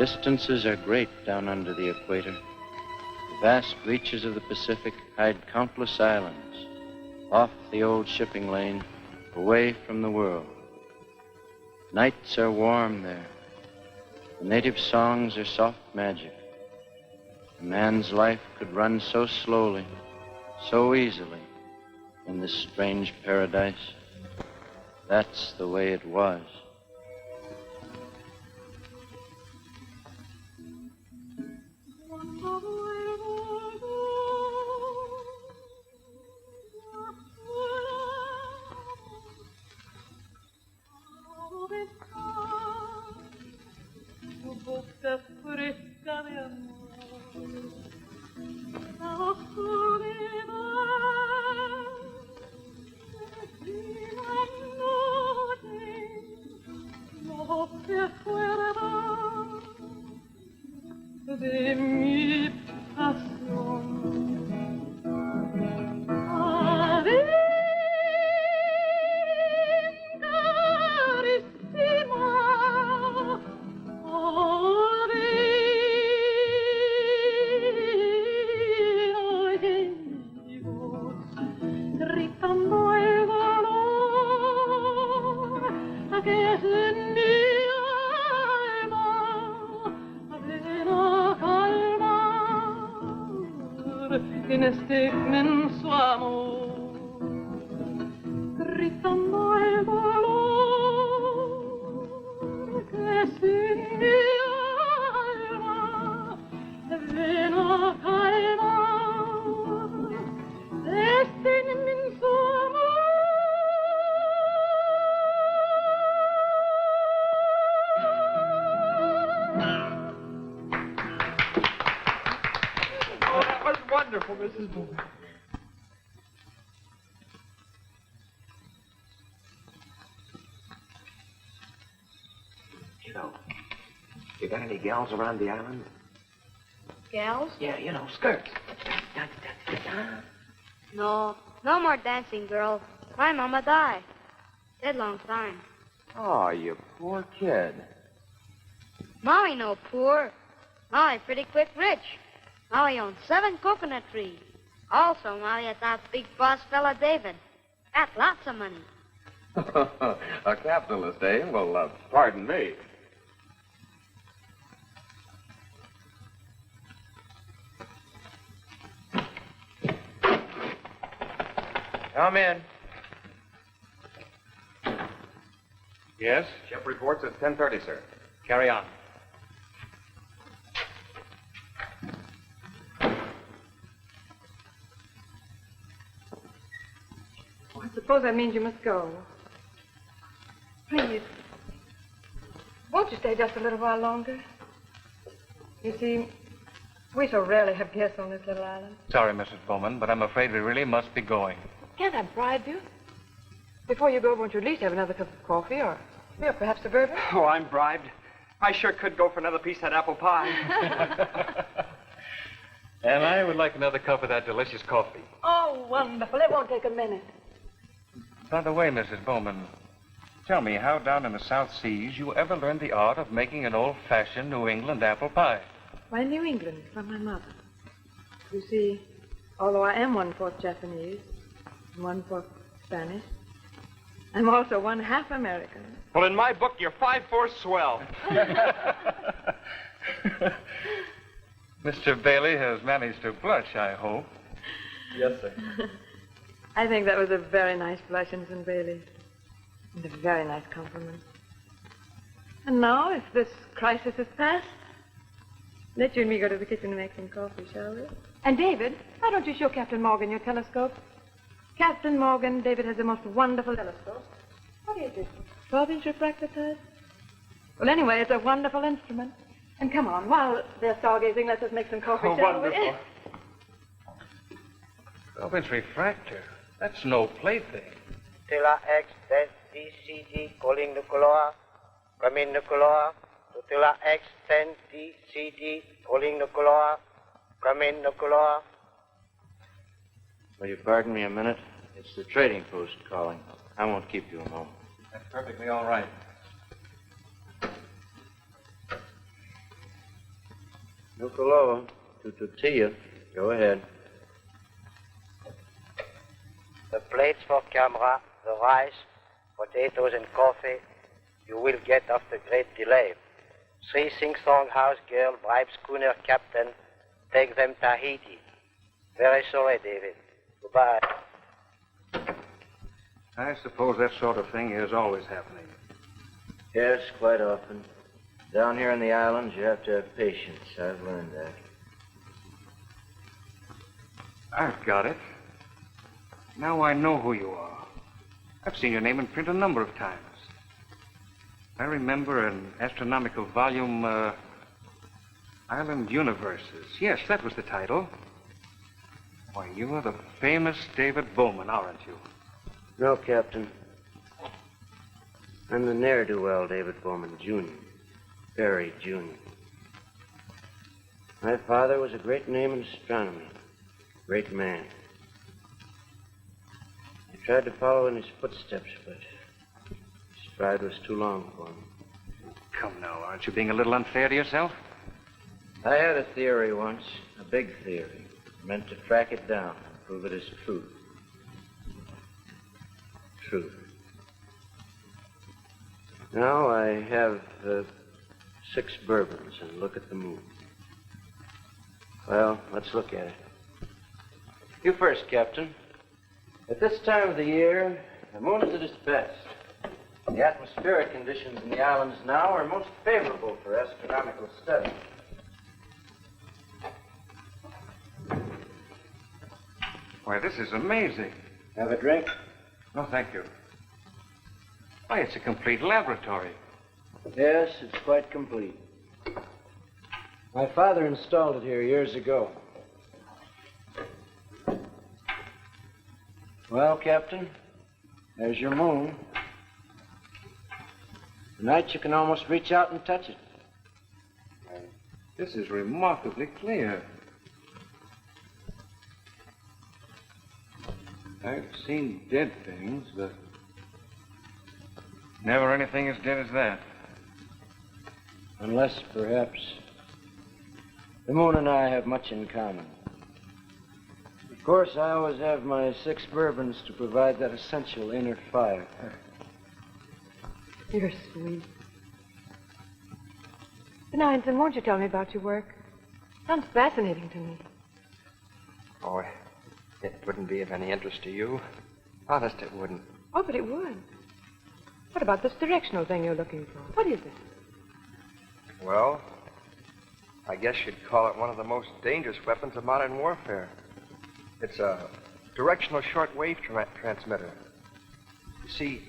Distances are great down under the equator. The vast reaches of the Pacific hide countless islands off the old shipping lane, away from the world. Nights are warm there. The native songs are soft magic. A man's life could run so slowly, so easily in this strange paradise. That's the way it was. Mrs. Bowman. You know, you got any gals around the island? Gals? Yeah, you know, skirts. No more dancing, girl. My mama died. Dead long time. Oh, you poor kid. Molly no poor. Molly pretty quick rich. Molly owns 7 coconut trees. Also, Molly has that big boss fella, David. Got lots of money. A capitalist, eh? Well, pardon me. Come in. Yes? Ship reports at 10:30, sir. Carry on. I suppose that means you must go. Please, won't you stay just a little while longer? You see, we so rarely have guests on this little island. Sorry, Mrs. Bowman, but I'm afraid we really must be going. Can't I bribe you? Before you go, won't you at least have another cup of coffee or perhaps a bourbon? Oh, I'm bribed. I sure could go for another piece of that apple pie. And I would like another cup of that delicious coffee. Oh, wonderful. It won't take a minute. By the way, Mrs. Bowman, tell me how down in the South Seas you ever learned the art of making an old-fashioned New England apple pie. Why, New England, from my mother. You see, although I am 1/4 Japanese, and 1/4 Spanish, I'm also 1/2 American. Well, in my book, you're 5/4 swell. Mr. Bailey has managed to blush, I hope. Yes, sir. I think that was a very nice blush, Ensign Bailey. And a very nice compliment. And now, if this crisis is past, let you and me go to the kitchen and make some coffee, shall we? And David, why don't you show Captain Morgan your telescope? Captain Morgan, David has the most wonderful telescope. What is it? 12-inch refractor type? Well, anyway, it's a wonderful instrument. And come on, while they're stargazing, let's just make some coffee, shall we? Wonderful. 12-inch refractor. That's no plaything. Tila X, test DCD, calling the color. Come in the color. Tila X, 10 DCD, calling the color. Come in the color. Will you pardon me a minute? It's the trading post calling. I won't keep you a moment. That's perfectly all right. Nukuloa to tortilla. Go ahead. The plates for camera, the rice, potatoes, and coffee you will get after great delay. 3 sing-song house girl bribe schooner captain, take them Tahiti. Very sorry, David. Goodbye. I suppose that sort of thing is always happening. Yes, quite often. Down here in the islands, you have to have patience. I've learned that. I've got it. Now I know who you are. I've seen your name in print a number of times. I remember an astronomical volume, Island Universes. Yes, that was the title. Why, you are the famous David Bowman, aren't you? No, Captain. I'm the ne'er-do-well David Bowman, Jr. Barry, Jr. My father was a great name in astronomy. Great man. I tried to follow in his footsteps, but his stride was too long for me. Come now, aren't you being a little unfair to yourself? I had a theory once, a big theory. I meant to track it down and prove it as truth. Truth. Now I have 6 bourbons and look at the moon. Well, let's look at it. You first, Captain. At this time of the year, the moon is at its best. The atmospheric conditions in the islands now are most favorable for astronomical study. Why, this is amazing. Have a drink? No, thank you. Why, it's a complete laboratory. Yes, it's quite complete. My father installed it here years ago. Well, Captain, there's your moon. Tonight you can almost reach out and touch it. This is remarkably clear. I've seen dead things, but never anything as dead as that. Unless, perhaps, the moon and I have much in common. Of course, I always have my 6 bourbons to provide that essential inner fire. You're sweet. Now, Ensign, won't you tell me about your work? Sounds fascinating to me. Oh, it wouldn't be of any interest to you. Honest, it wouldn't. Oh, but it would. What about this directional thing you're looking for? What is it? Well, I guess you'd call it one of the most dangerous weapons of modern warfare. It's a directional shortwave transmitter. You see,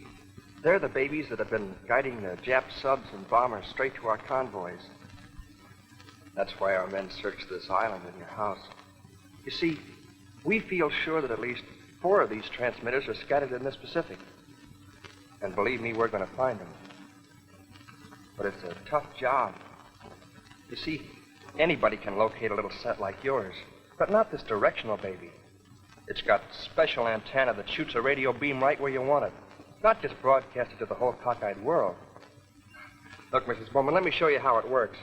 they're the babies that have been guiding the Jap subs and bombers straight to our convoys. That's why our men searched this island in your house. You see, we feel sure that at least 4 of these transmitters are scattered in this Pacific. And believe me, we're going to find them. But it's a tough job. You see, anybody can locate a little set like yours, but not this directional baby. It's got special antenna that shoots a radio beam right where you want it, not just broadcasted to the whole cockeyed world. Look, Mrs. Bowman, let me show you how it works.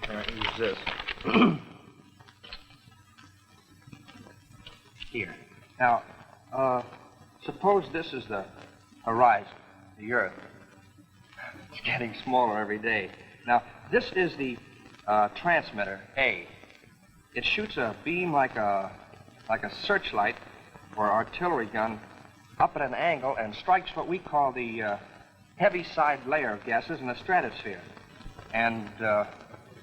Use this. Here. Now, suppose this is the horizon, the Earth. It's getting smaller every day. Now, this is the transmitter, A. It shoots a beam like a searchlight or artillery gun up at an angle and strikes what we call the heavy side layer of gases in the stratosphere. And,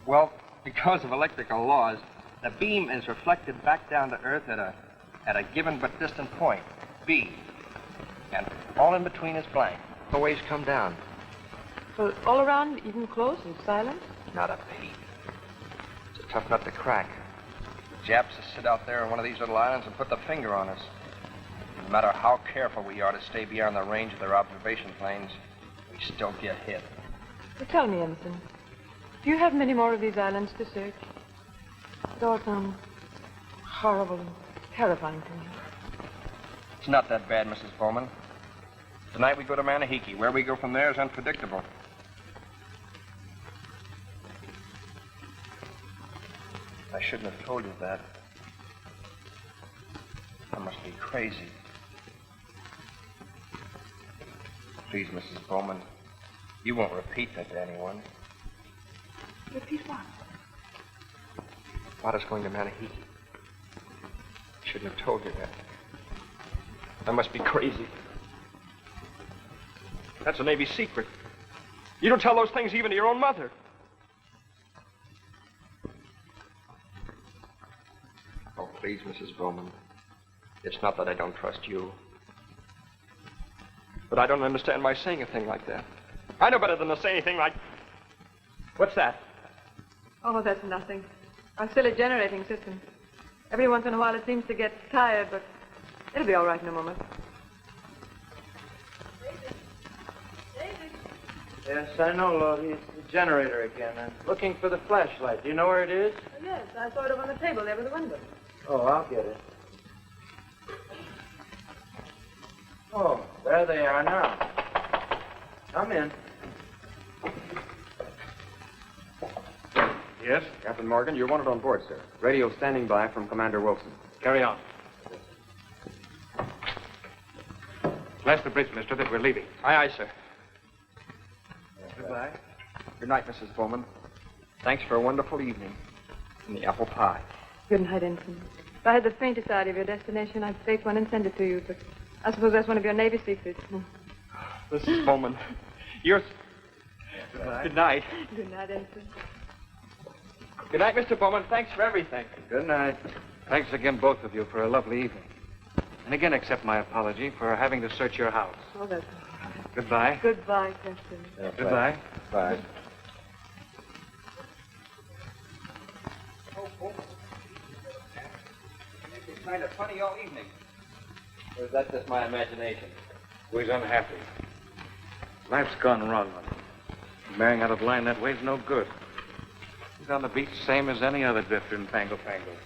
well, because of electrical laws, the beam is reflected back down to Earth at a given but distant point, B. And all in between is blank. The waves come down. So all around, even close and silent? Not a peep. It's a tough nut to crack. The Japs will sit out there on one of these little islands and put the finger on us. No matter how careful we are to stay beyond the range of their observation planes, we still get hit. Well, tell me, Ensign, do you have many more of these islands to search? It all sounds horrible and terrifying to me. It's not that bad, Mrs. Bowman. Tonight we go to Manahiki. Where we go from there is unpredictable. I shouldn't have told you that. I must be crazy. Please, Mrs. Bowman, you won't repeat that to anyone. Repeat what? Father's going to Manahiki. Shouldn't have told you that. I must be crazy. That's a Navy secret. You don't tell those things even to your own mother. Oh, please, Mrs. Bowman. It's not that I don't trust you. But I don't understand why saying a thing like that. I know better than to say anything like... What's that? Oh, that's nothing. Our silly generating system. Every once in a while it seems to get tired, but it'll be all right in a moment. Yes, I know, Lottie. It's the generator again. I'm looking for the flashlight. Do you know where it is? Yes, I saw it over on the table there by the window. Oh, I'll get it. Oh, there they are now. Come in. Yes? Captain Morgan, you're wanted on board, sir. Radio standing by from Commander Wilson. Carry on. Flash the bridge, mister, that we're leaving. Aye, aye, sir. Goodbye. Good night, Mrs. Bowman. Thanks for a wonderful evening. And the apple pie. Good night, Ensign. If I had the faintest idea of your destination, I'd fake one and send it to you, but I suppose that's one of your Navy secrets. Mrs. Bowman, you're... Goodbye. Good night. Good night, Ensign. Good night, Mr. Bowman. Thanks for everything. Good night. Thanks again, both of you, for a lovely evening. And again, accept my apology for having to search your house. Oh, that's all right. Goodbye. Goodbye, Captain. Yeah, Goodbye. Bye. It's kind of funny all evening. Or is that just my imagination? He's unhappy. Life's gone wrong with him. Marrying out of line that way's no good. He's on the beach same as any other drifter in Pango Pango.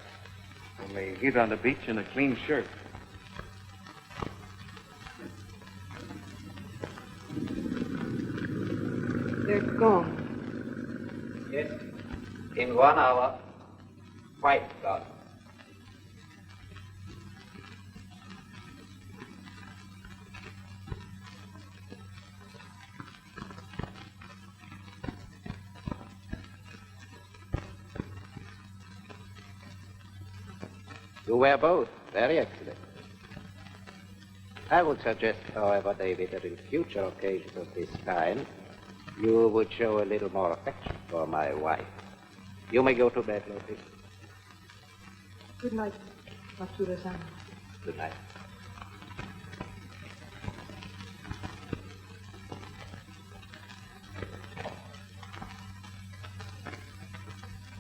Only he's on the beach in a clean shirt. They're gone. Yes. In 1 hour, quite gone. You were both very excellent. I would suggest, however, David, that in future occasions of this kind, you would show a little more affection for my wife. You may go to bed, Loki. Good night, Matsura-san. Good night.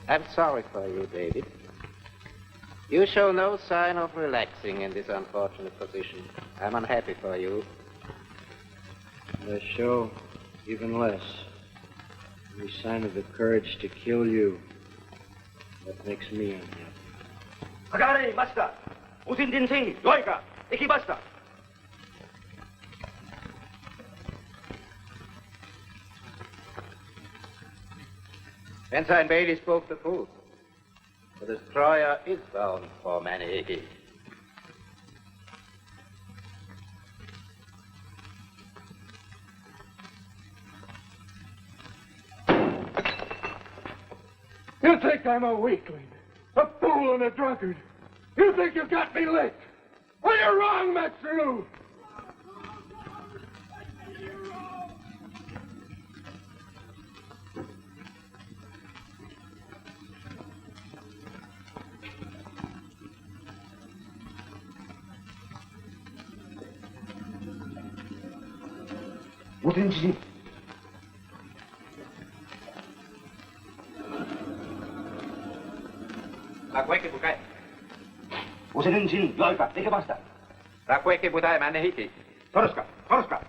I'm sorry for you, David. You show no sign of relaxing in this unfortunate position. I'm unhappy for you. I show even less. Any sign of the courage to kill you. That makes me unhappy. かかれました。お先人戦どいか行きました。Ensign Bailey spoke the truth. The destroyer is bound for Manahiki. You think I'm a weakling, a fool and a drunkard. You think you got me licked. Well, you're wrong, Matsuru. 뭐든지 Rakweke bukai. 오세는진 여기가 내게 봤다. Rakweke butai Manahiki. 서로스카, 서로스카.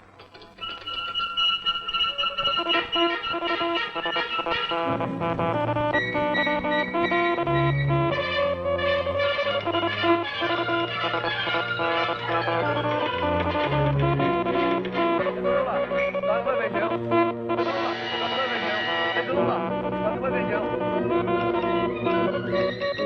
Thank you.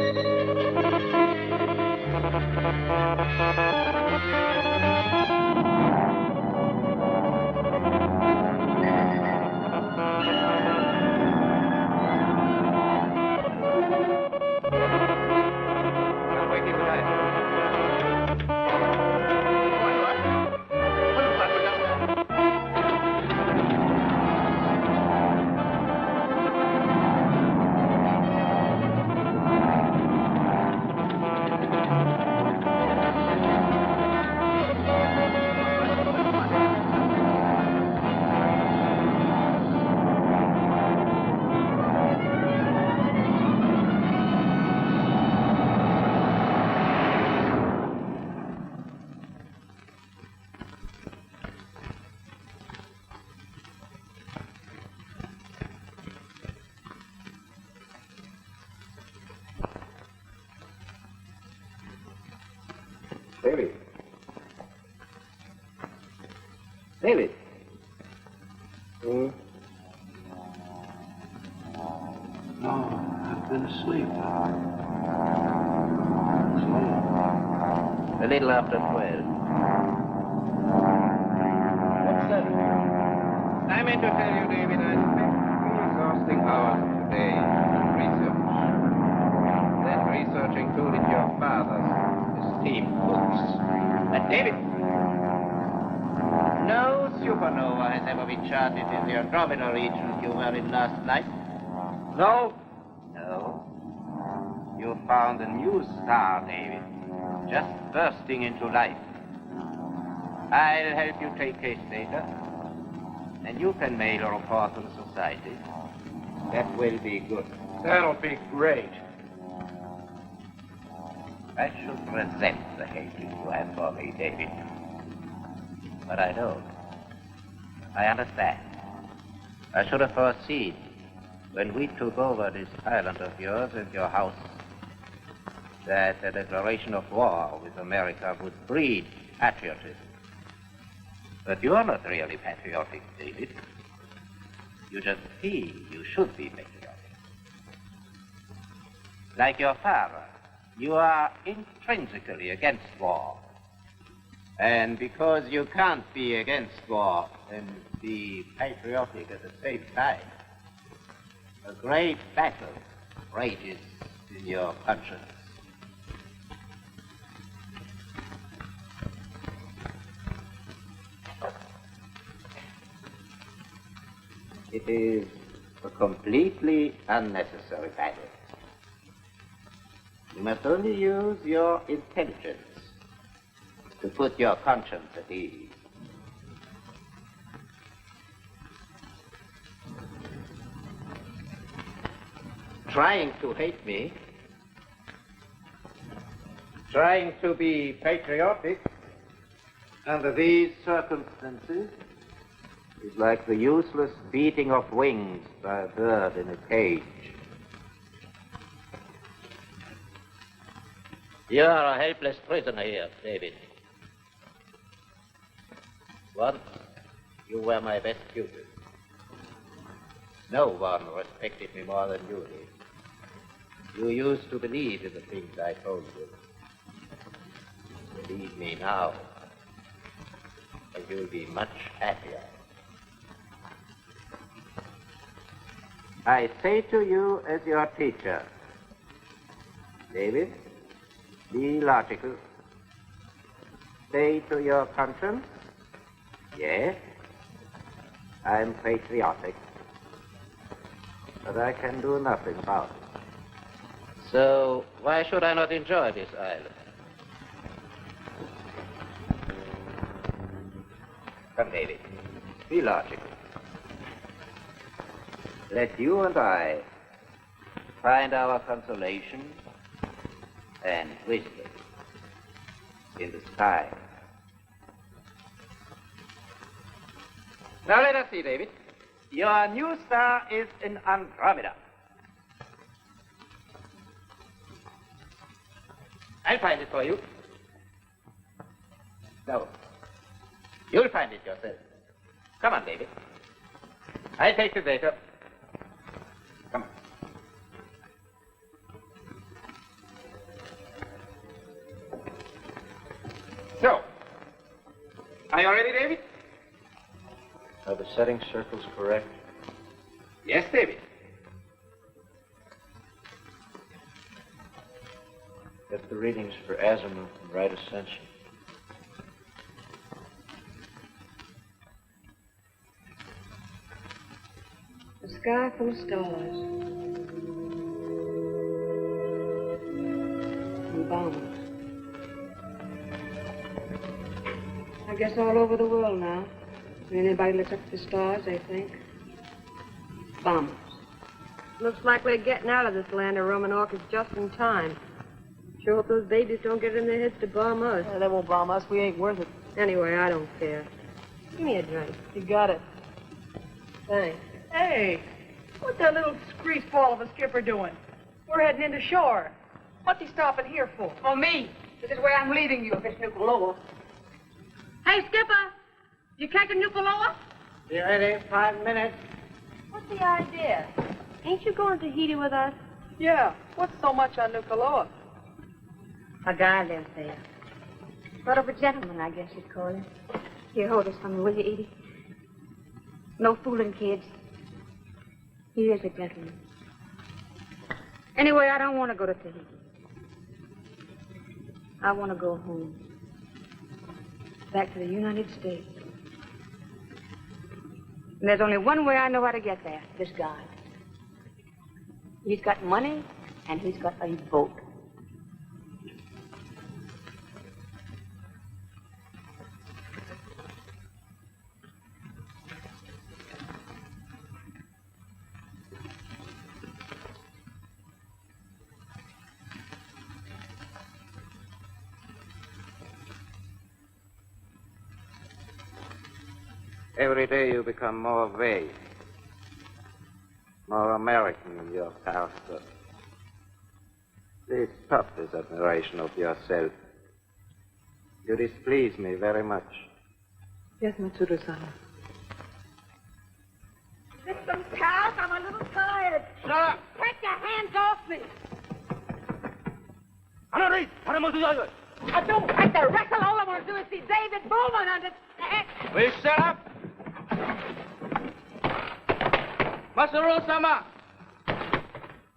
David. Hmm? No, I've been asleep. A little after 12. What's that? I meant to tell you, David, I spent 3 exhausting hours today in research. That research included your father's esteemed books. And David, no supernova has ever been charted in the Andromeda region you were in last night. No. No. You found a new star, David, just bursting into life. I'll help you take case data, and you can mail a report to the society. That will be good. That'll be great. I should resent the hatred you have for me, David. But I don't. I understand. I should have foreseen when we took over this island of yours and your house that a declaration of war with America would breed patriotism. But you are not really patriotic, David. You just feel you should be patriotic. Like your father, you are intrinsically against war. And because you can't be against war and be patriotic at the same time, a great battle rages in your conscience. It is a completely unnecessary battle. You must only use your intelligence to put your conscience at ease. Trying to hate me, trying to be patriotic under these circumstances is like the useless beating of wings by a bird in a cage. You are a helpless prisoner here, David. Once, you were my best pupil. No one respected me more than you did. You used to believe in the things I told you. Believe me now, and you'll be much happier. I say to you as your teacher, David, be logical. Stay to your conscience. Yes, I'm patriotic, but I can do nothing about it. So why should I not enjoy this island? Come, David, be logical. Let you and I find our consolation and wisdom in the sky. Now let us see, David. Your new star is in Andromeda. I'll find it for you. No. You'll find it yourself. Come on, David. I'll take the data. Come on. So, are you ready, David? Are the setting circles correct? Yes, David. Get the readings for azimuth and right ascension. A sky full of stars. And bombers. I guess all over the world now. When anybody looks up at the stars, they think bombers. Looks like we're getting out of this land of Roman orchids just in time. Sure hope those babies don't get it in their heads to bomb us. They won't bomb us. We ain't worth it. Anyway, I don't care. Give me a drink. You got it. Thanks. Hey, what's that little greaseball of a skipper doing? We're heading into shore. What's he stopping here for? For me. This is where I'm leaving you, Miss Nicolova. Hey, Skipper! You catching Nucaloa? Be ready, 5 minutes. What's the idea? Ain't you going to Tahiti with us? Yeah. What's so much on Nucaloa? A guy lives there. Sort of a gentleman, I guess you'd call him. Here, hold this for me, will you, Edie? No fooling, kids. He is a gentleman. Anyway, I don't want to go to Tahiti. I want to go home. Back to the United States. And there's only one way I know how to get there, this guy. He's got money, and he's got a boat. Every day you become more vague, more American in your character. Please stop this admiration of yourself. You displease me very much. Yes, Matsuru-sama. Listen, pals, I'm a little tired. Shut up! Take your hands off me. I don't like to wrestle. All I want to do is see David Bowman understand. Will you shut up? Masaru-sama!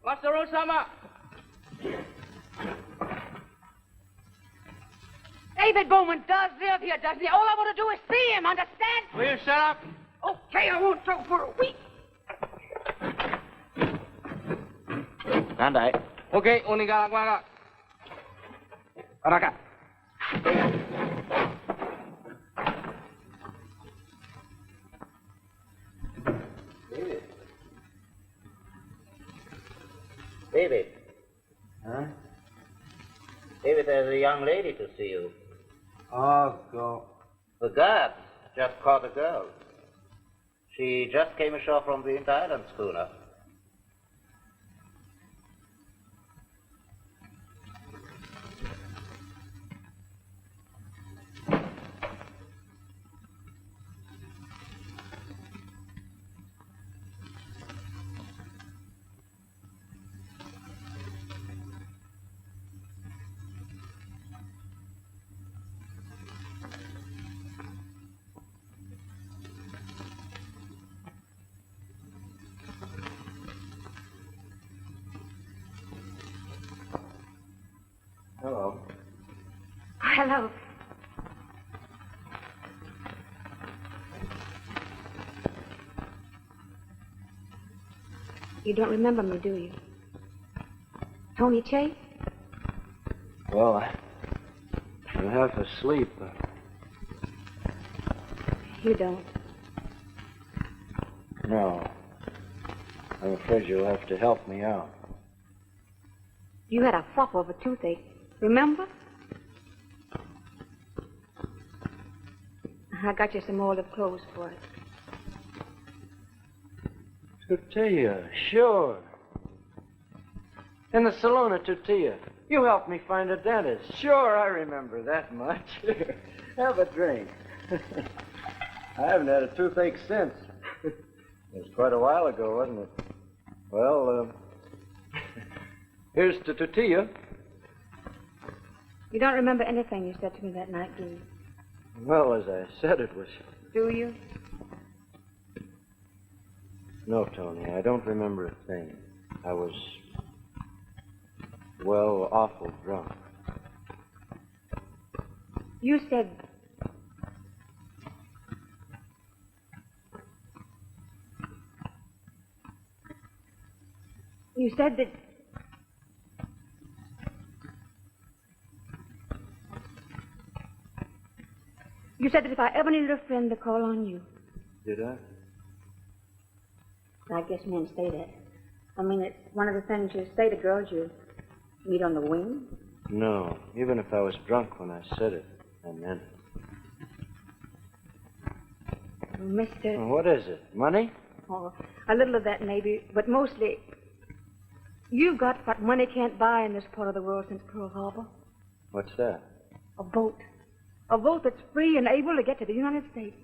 Masaru-sama! David Bowman does live here, doesn't he? All I want to do is see him, understand? Will you shut up? Okay, I won't talk for a week. Nandai. Okay, unigalak-galak. Araka. David. Huh? David, there's a young lady to see you. Oh, go. The guards just caught a girl. She just came ashore from the Island schooner. Hello. Hello. You don't remember me, do you? Tony Chase? Well, I'm half asleep. You don't. No. I'm afraid you'll have to help me out. You had a flop over toothache. Remember? I got you some more of clothes for it. Tortilla, sure. In the saloon at Tortilla. You helped me find a dentist. Sure, I remember that much. Have a drink. I haven't had a toothache since. It was quite a while ago, wasn't it? Well, here's to Tortilla. You don't remember anything you said to me that night, do you? Well, as I said, it was... Do you? No, Tony, I don't remember a thing. I was, well, awful drunk. You said... You said that... You said that if I ever needed a friend to call on you. Did I? I guess men say that. I mean, it's one of the things you say to girls you meet on the wing. No, even if I was drunk when I said it, I meant it. Mister... Well, what is it? Money? Oh, a little of that maybe, but mostly... You've got what money can't buy in this part of the world since Pearl Harbor. What's that? A boat. A boat that's free and able to get to the United States.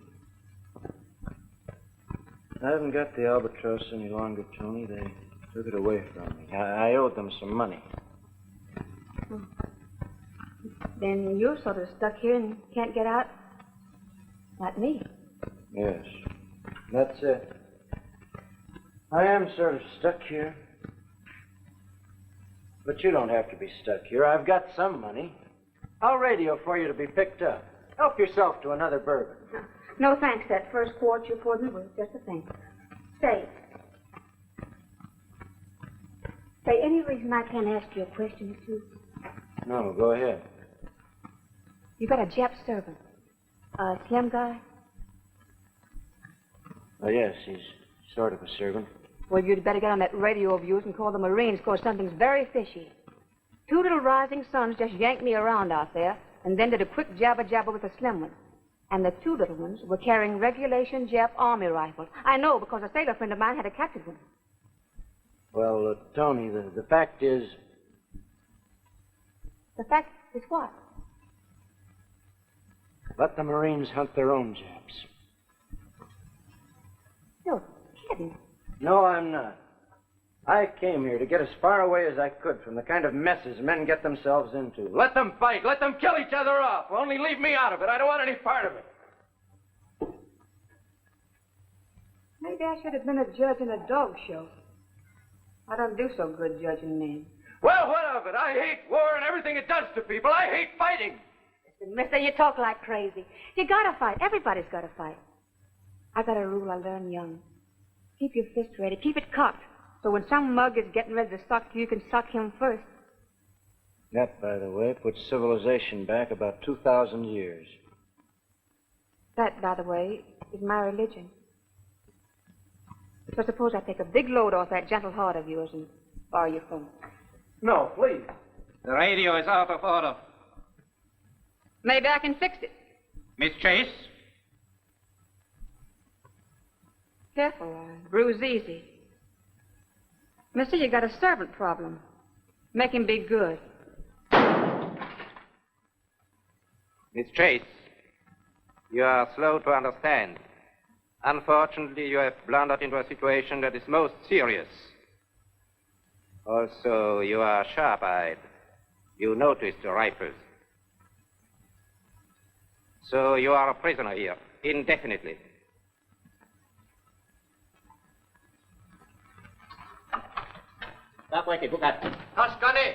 I haven't got the albatross any longer, Tony. They took it away from me. I owed them some money. Then you're sort of stuck here and can't get out? Like me. Yes, that's it. I am sort of stuck here. But you don't have to be stuck here. I've got some money. I'll radio for you to be picked up. Help yourself to another bourbon. No thanks. That first quart you poured me was just a thing. Say, any reason I can't ask you a question or two? No, go ahead. You got a Jap servant. A slim guy? Oh, yes, he's sort of a servant. Well, you'd better get on that radio of yours and call the Marines, because something's very fishy. 2 little rising suns just yanked me around out there, and then did a quick jabba-jabba with the slim one. And the 2 little ones were carrying regulation Jap army rifles. I know, because a sailor friend of mine had a captured one. Well, Tony, the fact is... The fact is what? Let the Marines hunt their own Japs. You're kidding. No, I'm not. I came here to get as far away as I could from the kind of messes men get themselves into. Let them fight. Let them kill each other off. Only leave me out of it. I don't want any part of it. Maybe I should have been a judge in a dog show. I don't do so good judging men. Well, what of it? I hate war and everything it does to people. I hate fighting. Listen, mister, you talk like crazy. You gotta fight. Everybody's gotta fight. I got a rule I learned young. Keep your fist ready. Keep it cocked. So when some mug is getting ready to sock you, you can sock him first. That, by the way, puts civilization back about 2,000 years. That, by the way, is my religion. So suppose I take a big load off that gentle heart of yours and borrow your phone. No, please. The radio is out of order. Maybe I can fix it. Miss Chase? Careful, bruise easy. Mister, you got a servant problem. Make him be good. Miss Chase, you are slow to understand. Unfortunately, you have blundered into a situation that is most serious. Also, you are sharp-eyed. You noticed the rifles. So you are a prisoner here, indefinitely. Toscani!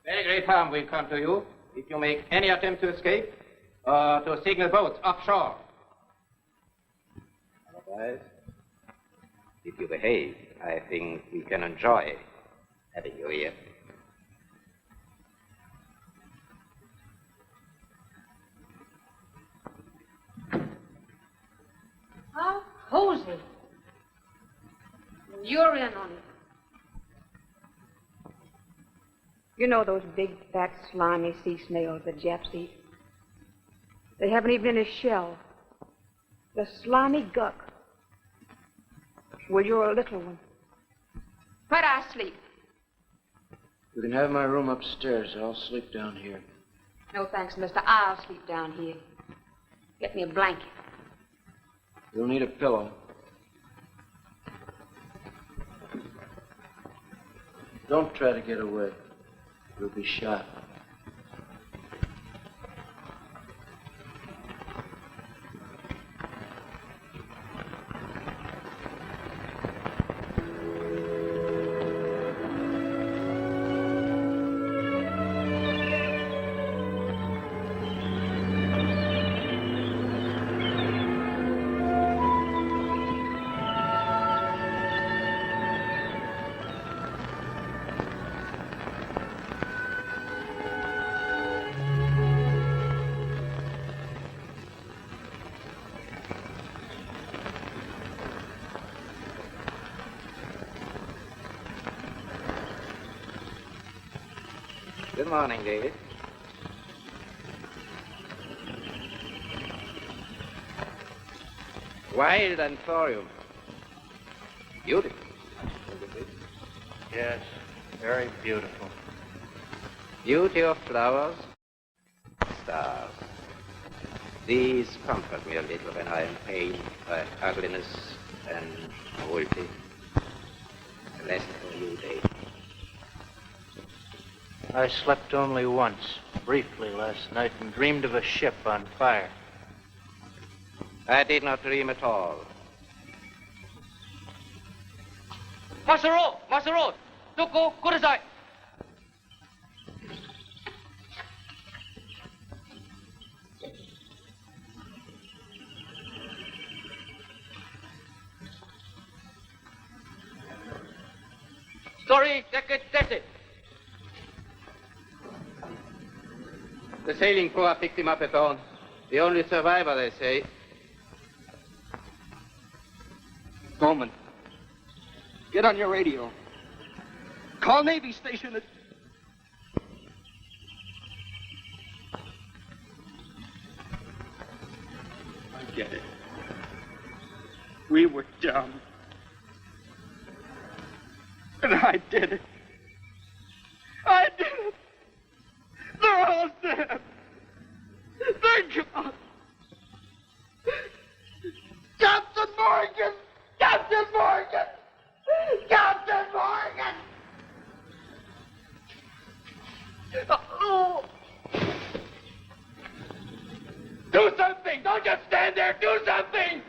Very great harm will come to you if you make any attempt to escape or to signal boats offshore. Otherwise, if you behave, I think we can enjoy having you here. How cozy. You're in on it. You know those big, fat, slimy sea snails that Japs eat? They haven't even in a shell. The slimy guck. Well, you're a little one. Where'd I sleep? You can have my room upstairs. I'll sleep down here. No thanks, mister. I'll sleep down here. Get me a blanket. You'll need a pillow. Don't try to get away. You'll be shot. Good morning, David. Wild and thorium. Beautiful. Yes, very beautiful. Beauty of flowers, stars. These comfort me a little when I am pained by ugliness and cruelty. A lesson for you, Dave. I slept only once, briefly last night, and dreamed of a ship on fire. I did not dream at all. Master, Tuku, kudasai. Sorry, that's it. The sailing corps picked him up at dawn. The only survivor, they say. Bowman, get on your radio. Call Navy Station at... I get it. We were dumb. And I did it. I did it. They're all dead. Thank God. Captain Morgan! Captain Morgan! Captain Morgan! Oh. Do something! Don't just stand there! Do something!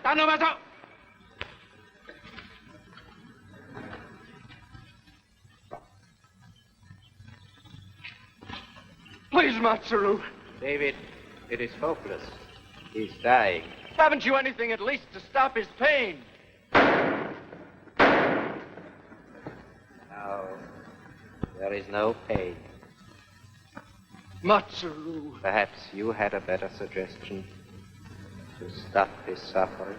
Please, Matsuru. David, it is hopeless. He's dying. Haven't you anything at least to stop his pain? Now, there is no pain. Matsuru. Perhaps you had a better suggestion to stop his suffering.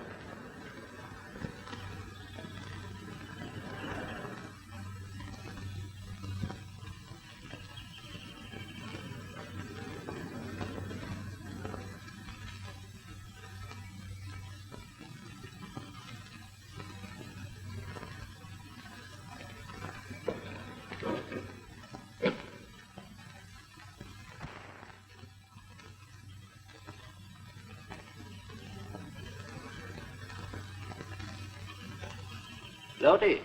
Loti.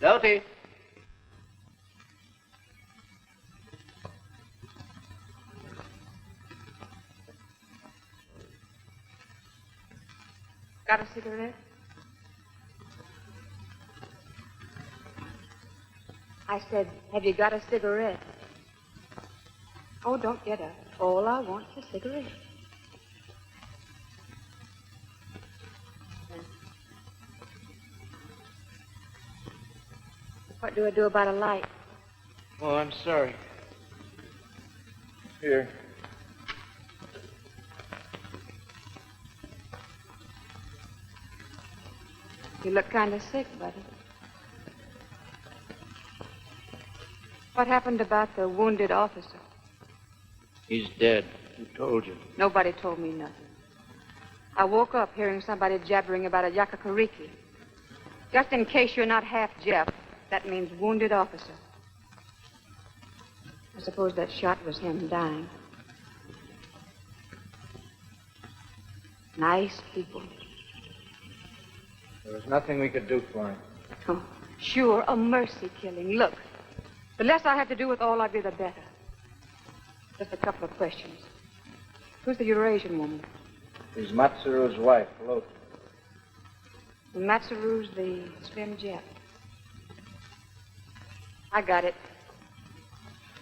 Loti. Got a cigarette? I said, have you got a cigarette? Oh, don't get up. All I want's a cigarette. What do I do about a light? Oh, I'm sorry. Here. You look kind of sick, buddy. What happened about the wounded officer? He's dead. Who told you? Nobody told me nothing. I woke up hearing somebody jabbering about a yakakariki. Just in case you're not half Jeff, that means wounded officer. I suppose that shot was him dying. Nice people. There was nothing we could do for him. Oh, sure, a mercy killing. Look, the less I have to do with all of you, the better. Just a couple of questions. Who's the Eurasian woman? He's Matsuru's wife, Loti. And Matsuru's the slim Jap. I got it.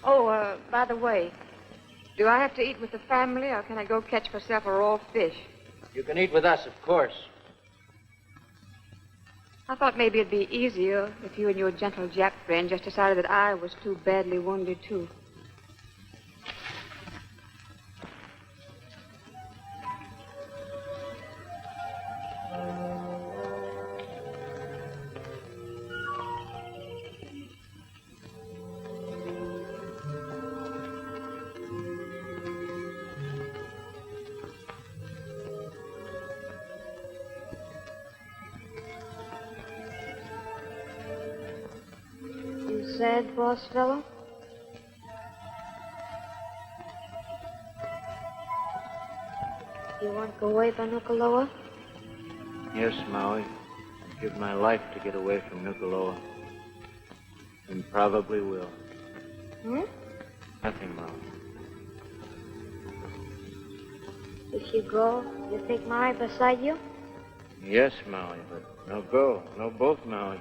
Oh, by the way, do I have to eat with the family, or can I go catch myself a raw fish? You can eat with us, of course. I thought maybe it'd be easier if you and your gentle Jap friend just decided that I was too badly wounded, too. Sad, boss fellow? You want to go away from Nuku'alofa? Yes, Maui. I'd give my life to get away from Nuku'alofa. And probably will. Hmm? Nothing, Maui. If you go, you take Maui beside you? Yes, Maui, but no go. No both, Maui.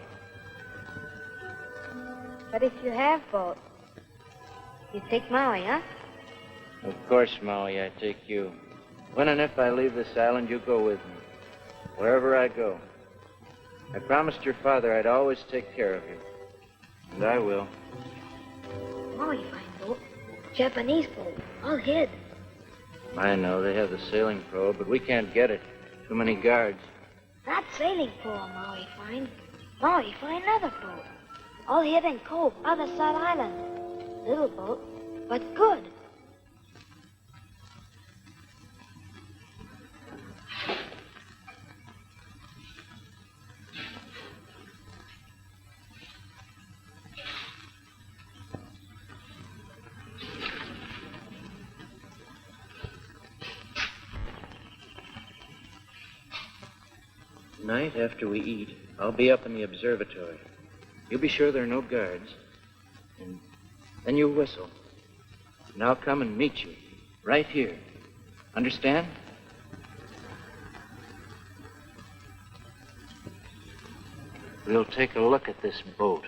But if you have both, you take Maui, huh? Of course, Maui, I take you. When and if I leave this island, you go with me. Wherever I go. I promised your father I'd always take care of you. And I will. Maui fine boat. Japanese boat. All hid. I know, they have the sailing pro, but we can't get it. Too many guards. Not sailing for Maui fine. Maui find another boat. All hid in cove, other side island. Little boat, but good. Tonight, after we eat, I'll be up in the observatory. You'll be sure there are no guards. And then you'll whistle. And I'll come and meet you. Right here. Understand? We'll take a look at this boat.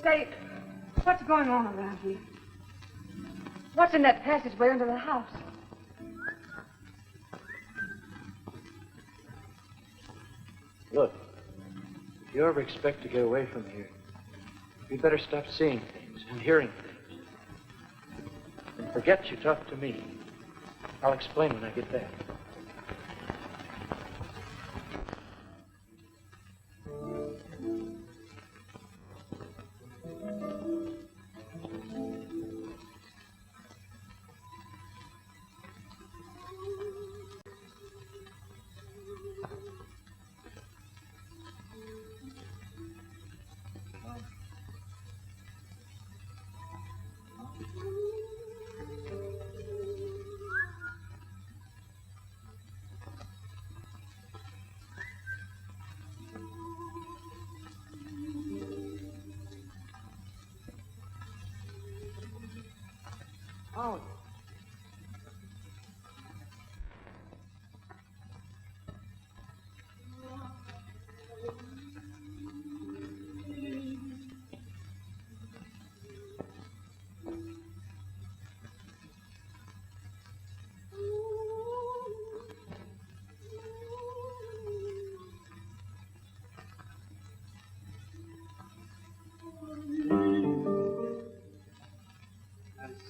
Say, what's going on around here? What's in that passageway under the house? Look, if you ever expect to get away from here, you better stop seeing things and hearing things. And forget you talked to me. I'll explain when I get back.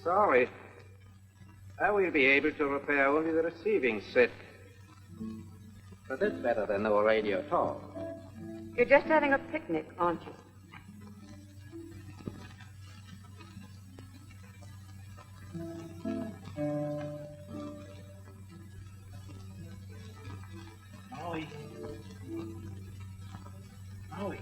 sorry. I will be able to repair only the receiving set. But that's better than no radio at all. You're just having a picnic, aren't you? Maui. Maui.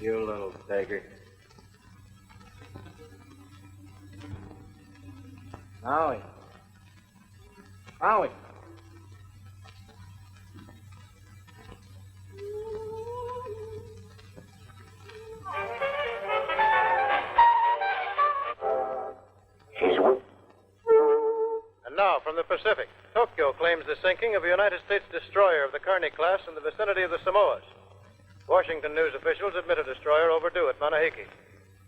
You little beggar. Maui. Maui. And now, from the Pacific, Tokyo claims the sinking of a United States destroyer of the Kearney class in the vicinity of the Samoas. Washington news officials admit a destroyer overdue at Manahiki.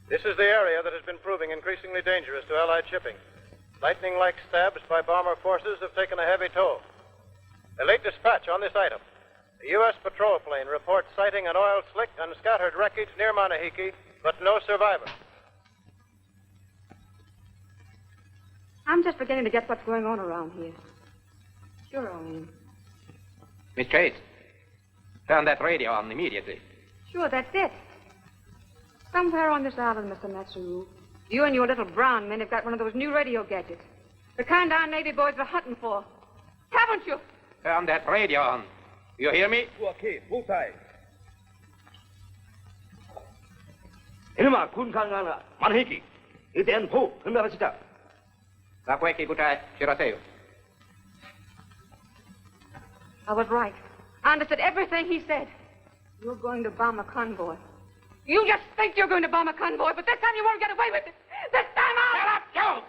This is the area that has been proving increasingly dangerous to Allied shipping. Lightning-like stabs by bomber forces have taken a heavy toll. A late dispatch on this item. A U.S. patrol plane reports sighting an oil slick and scattered wreckage near Manahiki, but no survivors. I'm just beginning to get what's going on around here. Sure, Owen. Miss Chase, turn that radio on immediately. Sure, that's it. Somewhere on this island, Mr. Matsuru, you and your little brown men have got one of those new radio gadgets. The kind our Navy boys are hunting for. Haven't you? Turn that radio on. You hear me? Okay, bullseye. 이놈아, 군강하나 만해기. 이대한 호, 금나라시다. 라쿠에키 부타에 실어세요. I was right. I understood everything he said. You're going to bomb a convoy. You just think you're going to bomb a convoy, but this time you won't get away with it. This time I'll... Shut up, Joe!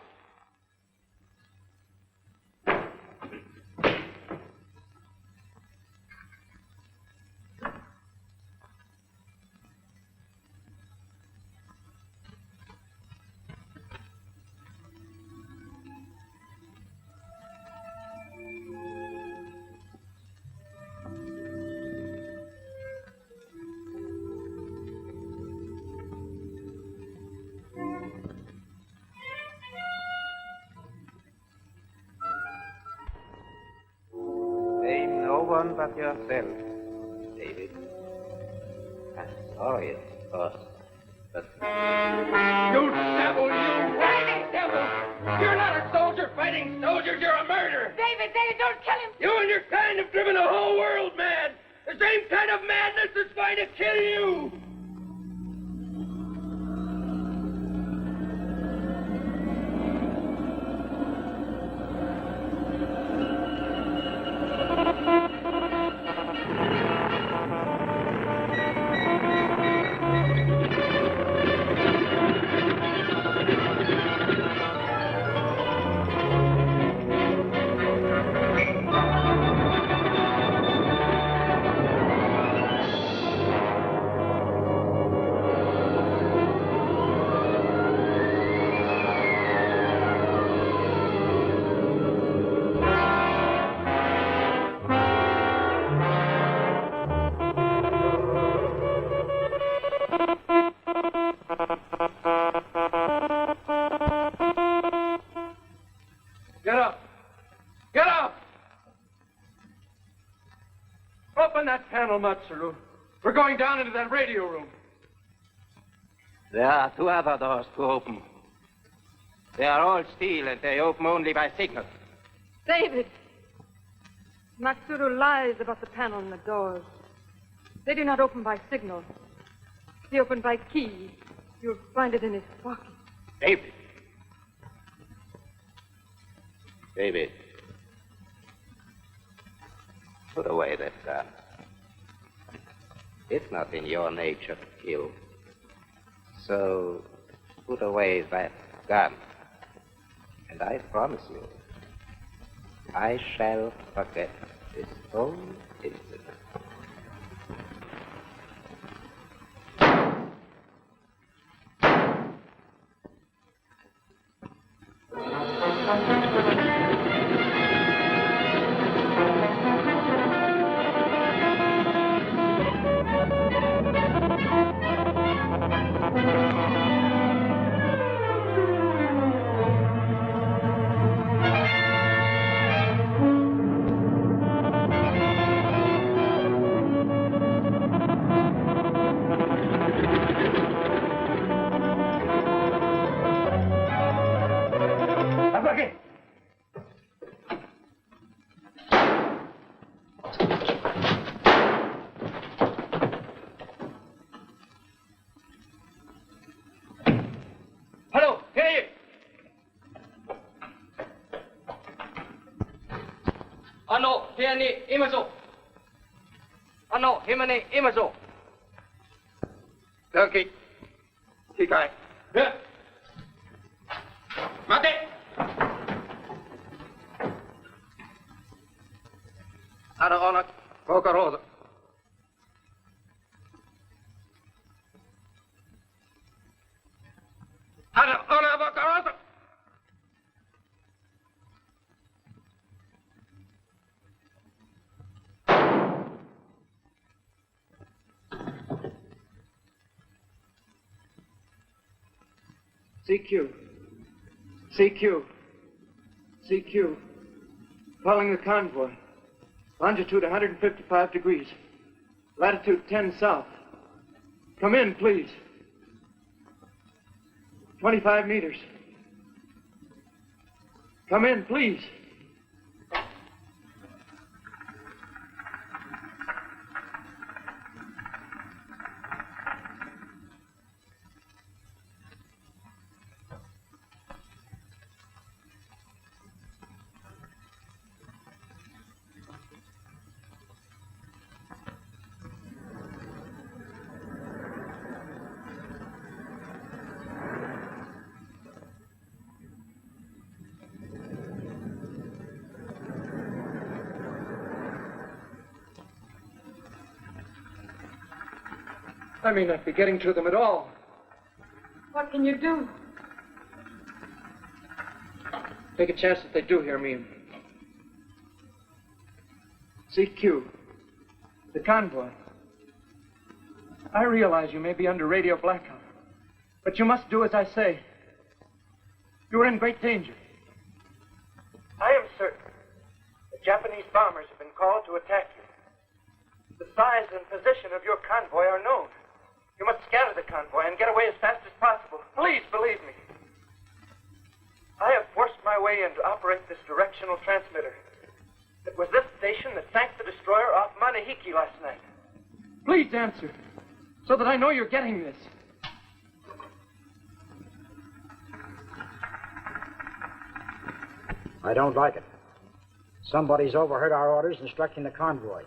One but yourself, David. I'm sorry, of course, but... You devil, you whining devil! You're not a soldier fighting soldiers, you're a murderer! David, don't kill him! You and your kind have driven the whole world mad! The same kind of madness that's going to kill you! going down into that radio room. There are 2 other doors to open. They are all steel, and they open only by signal. David! Matsuru lies about the panel and the doors. They do not open by signal. They open by key. You'll find it in his pocket. David. David. Put away that gun. It's not in your nature to kill. So, put away that gun. And I promise you, I shall forget this whole incident. Donkey. Kikai. Yeah. Mate. Ada ona kokarosa. Ada ona kokarosa. CQ. CQ. CQ. Calling the convoy. Longitude 155 degrees. Latitude 10 south. Come in, please. 25 meters. Come in, please. I may not be getting to them at all. What can you do? Take a chance that they do hear me. CQ. The convoy. I realize you may be under radio blackout, but you must do as I say. You are in great danger. I am certain that Japanese bombers have been called to attack you. The size and position of your convoy are known. You must scatter the convoy and get away as fast as possible. Please believe me. I have forced my way in to operate this directional transmitter. It was this station that sank the destroyer off Manahiki last night. Please answer, so that I know you're getting this. I don't like it. Somebody's overheard our orders instructing the convoy.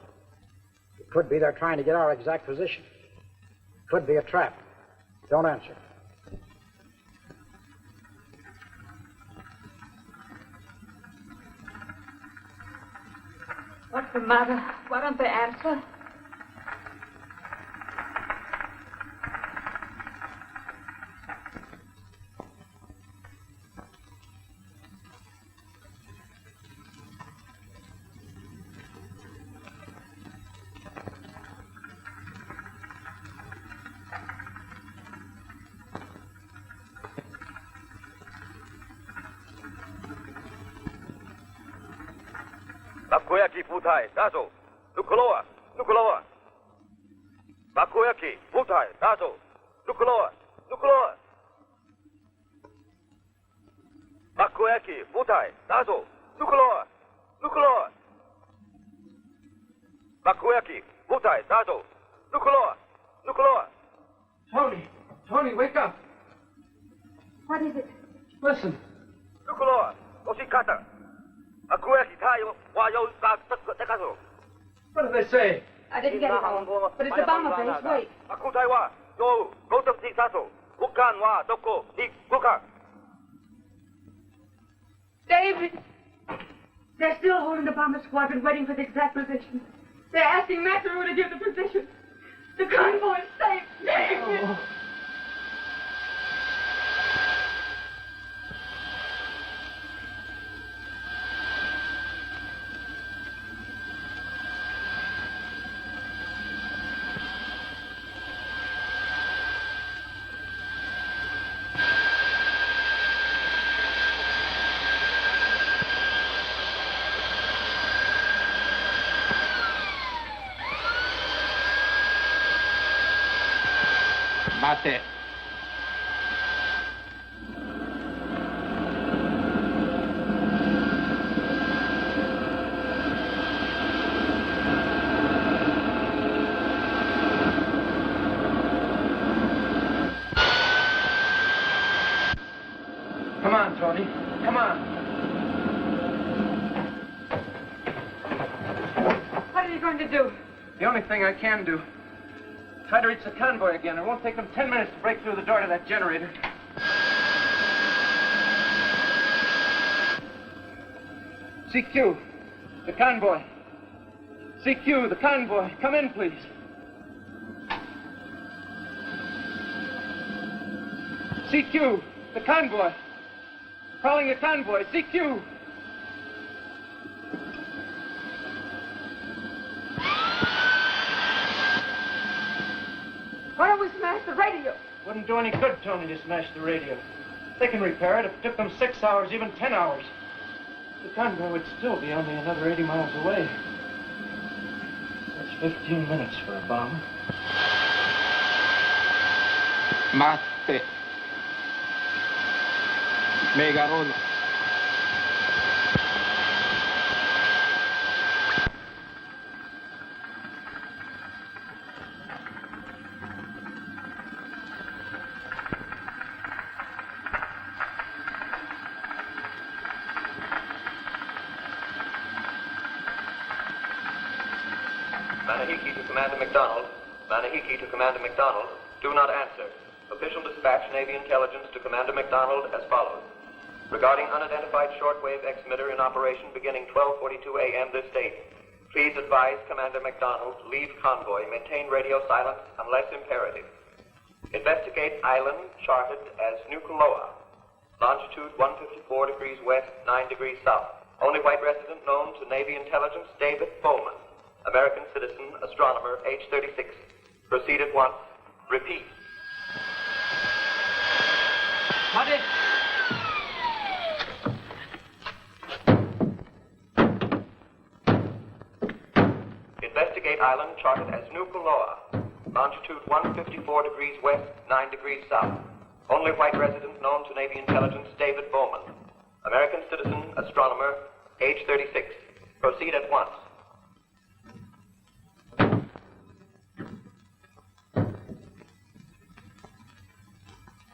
It could be they're trying to get our exact position. Could be a trap. Don't answer. What's the matter? Why don't they answer? Lapkoyaki Futai, Dazo, Nukuloa, Nukuloa. Bakueki, Butai, Dazo, Nukuloa, Nukuloa. Bakueki, Butai, Dazo, Nukuloa, Nukuloa. Bakueki, Butai, Dazo, Nukuloa, Nukuloa. Tony, wake up. What is it? Listen. Nukuloa, Oshikata. Bakueki, Tayo, Wayo, Tekazo. What did they say? I didn't get it all. But it's a bomber face. Wait. Akutai wa, Yo, Gotam Tisato, Bukan wa, Doko, Dik, Buka. David! They're still holding the bomber squadron, waiting for the exact position. They're asking Masaru to give the position. The convoy is safe. David! Oh. Mate. Come on, Tony. Come on. What are you going to do? The only thing I can do. Try to reach the convoy again. It won't take them 10 minutes to break through the door to that generator. CQ, the convoy. CQ, the convoy. Come in, please. CQ, the convoy. Calling the convoy. CQ. Why don't we smash the radio? Wouldn't do any good, Tony, to smash the radio. They can repair it if it took them 6 hours, even 10 hours. The convoy would still be only another 80 miles away. That's 15 minutes for a bomb. Mate. Megaron. Manahiki to Commander McDonald. Manahiki to Commander McDonald. Do not answer. Official dispatch Navy intelligence to Commander McDonald as follows. Regarding unidentified shortwave X-emitter in operation beginning 12:42 a.m. this date, please advise Commander McDonald leave convoy, maintain radio silence unless imperative. Investigate island charted as Nukuloa. Longitude 154 degrees west, 9 degrees south. Only white resident known to Navy intelligence, David Bowman. American citizen, astronomer, age 36. Proceed at once. Repeat. Mate. Investigate island charted as Nukuloa. Longitude 154 degrees west, 9 degrees south. Only white resident known to Navy intelligence, David Bowman. American citizen, astronomer, age 36. Proceed at once.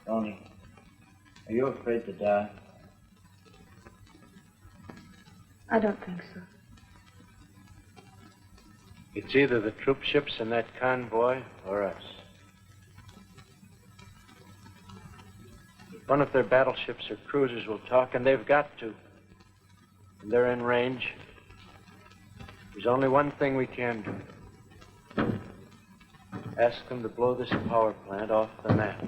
Tony, are you afraid to die? I don't think so. It's either the troop ships in that convoy or us. If one of their battleships or cruisers will talk, and they've got to, and they're in range, there's only one thing we can do. Ask them to blow this power plant off the map.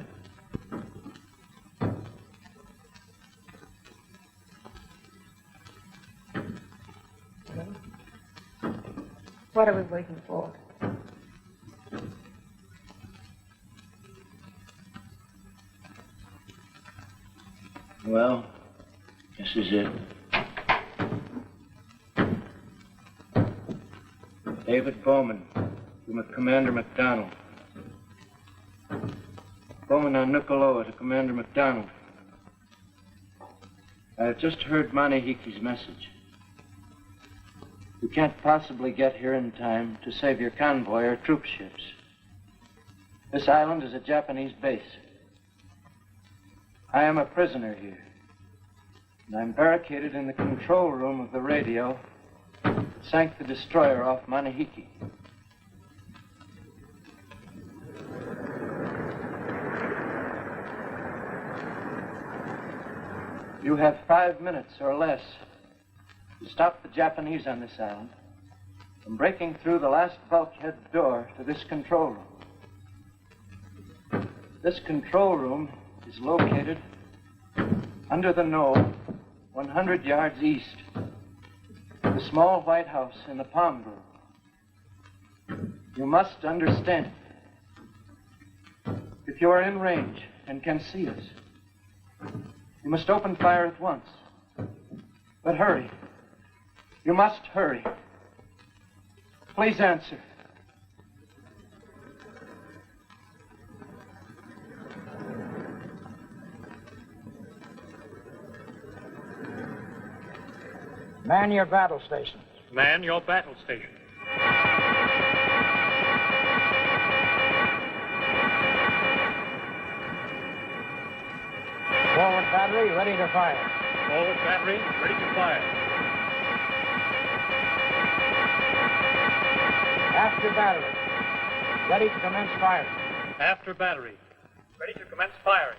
What are we waiting for? Well, this is it. David Bowman, to Commander McDonald. Bowman Nucaloa to Commander McDonald. I have just heard Manahiki's message. You can't possibly get here in time to save your convoy or troop ships. This island is a Japanese base. I am a prisoner here, and I'm barricaded in the control room of the radio that sank the destroyer off Manahiki. You have 5 minutes or less to stop the Japanese on this island from breaking through the last bulkhead door to this control room. This control room is located under the knoll 100 yards east of the small white house in the palm grove. You must understand. If you are in range and can see us, you must open fire at once. But hurry. You must hurry. Please answer. Man your battle stations. Man your battle station. Forward battery, ready to fire. Forward battery, ready to fire. After battery, ready to commence firing. After battery, ready to commence firing.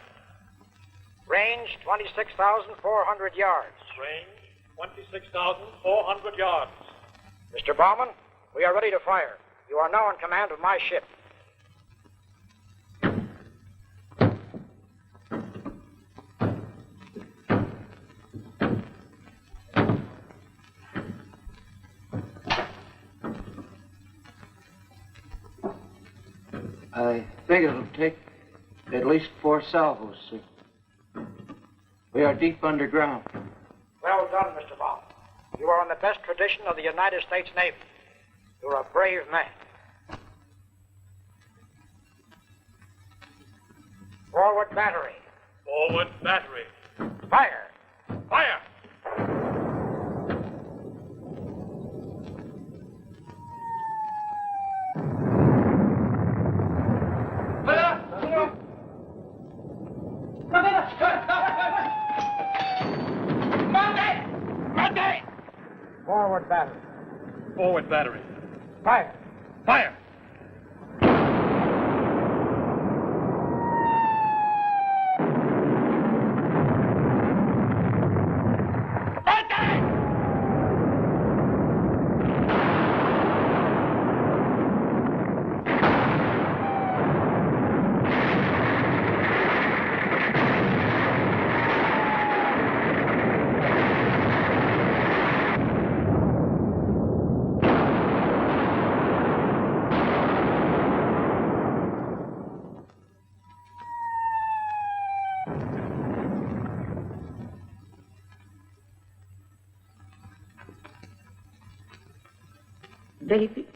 Range 26,400 yards. Range 26,400 yards. Mr. Bauman, we are ready to fire. You are now in command of my ship. I think it'll take at least 4 salvos, sir. We are deep underground. Well done, Mr. Bauman. You are in the best tradition of the United States Navy. You're a brave man. Forward battery. Forward battery. Fire. Fire! Forward battery. Forward battery. Fire. Fire! Davy,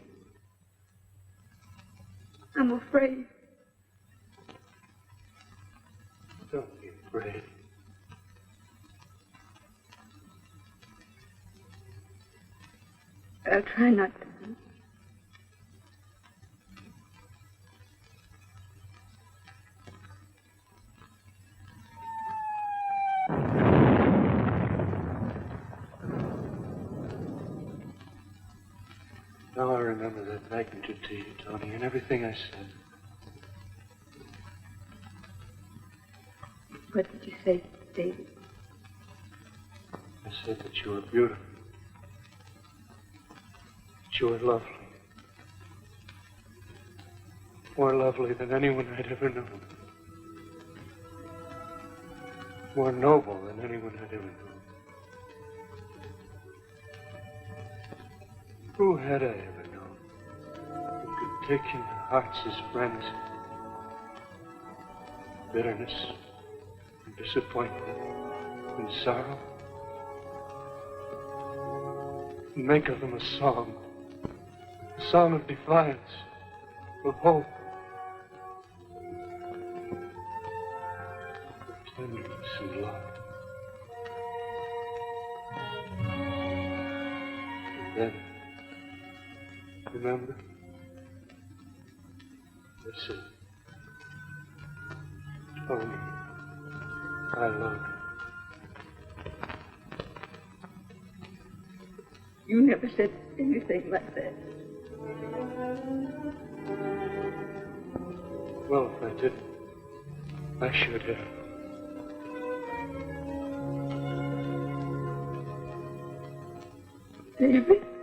I'm afraid. Don't be afraid. I'll try not to be. Now I remember that magnitude to you, Tony, and everything I said. What did you say, David? I said that you were beautiful. That you were lovely. More lovely than anyone I'd ever known. More noble than anyone I'd ever known. Who had I ever known who could take in their hearts as friends bitterness and disappointment and sorrow and make of them a song of defiance, of hope. tenderness and love. And then, remember? Listen. Tony, I love you. You never said anything like that. Well, if I didn't, I should have. David?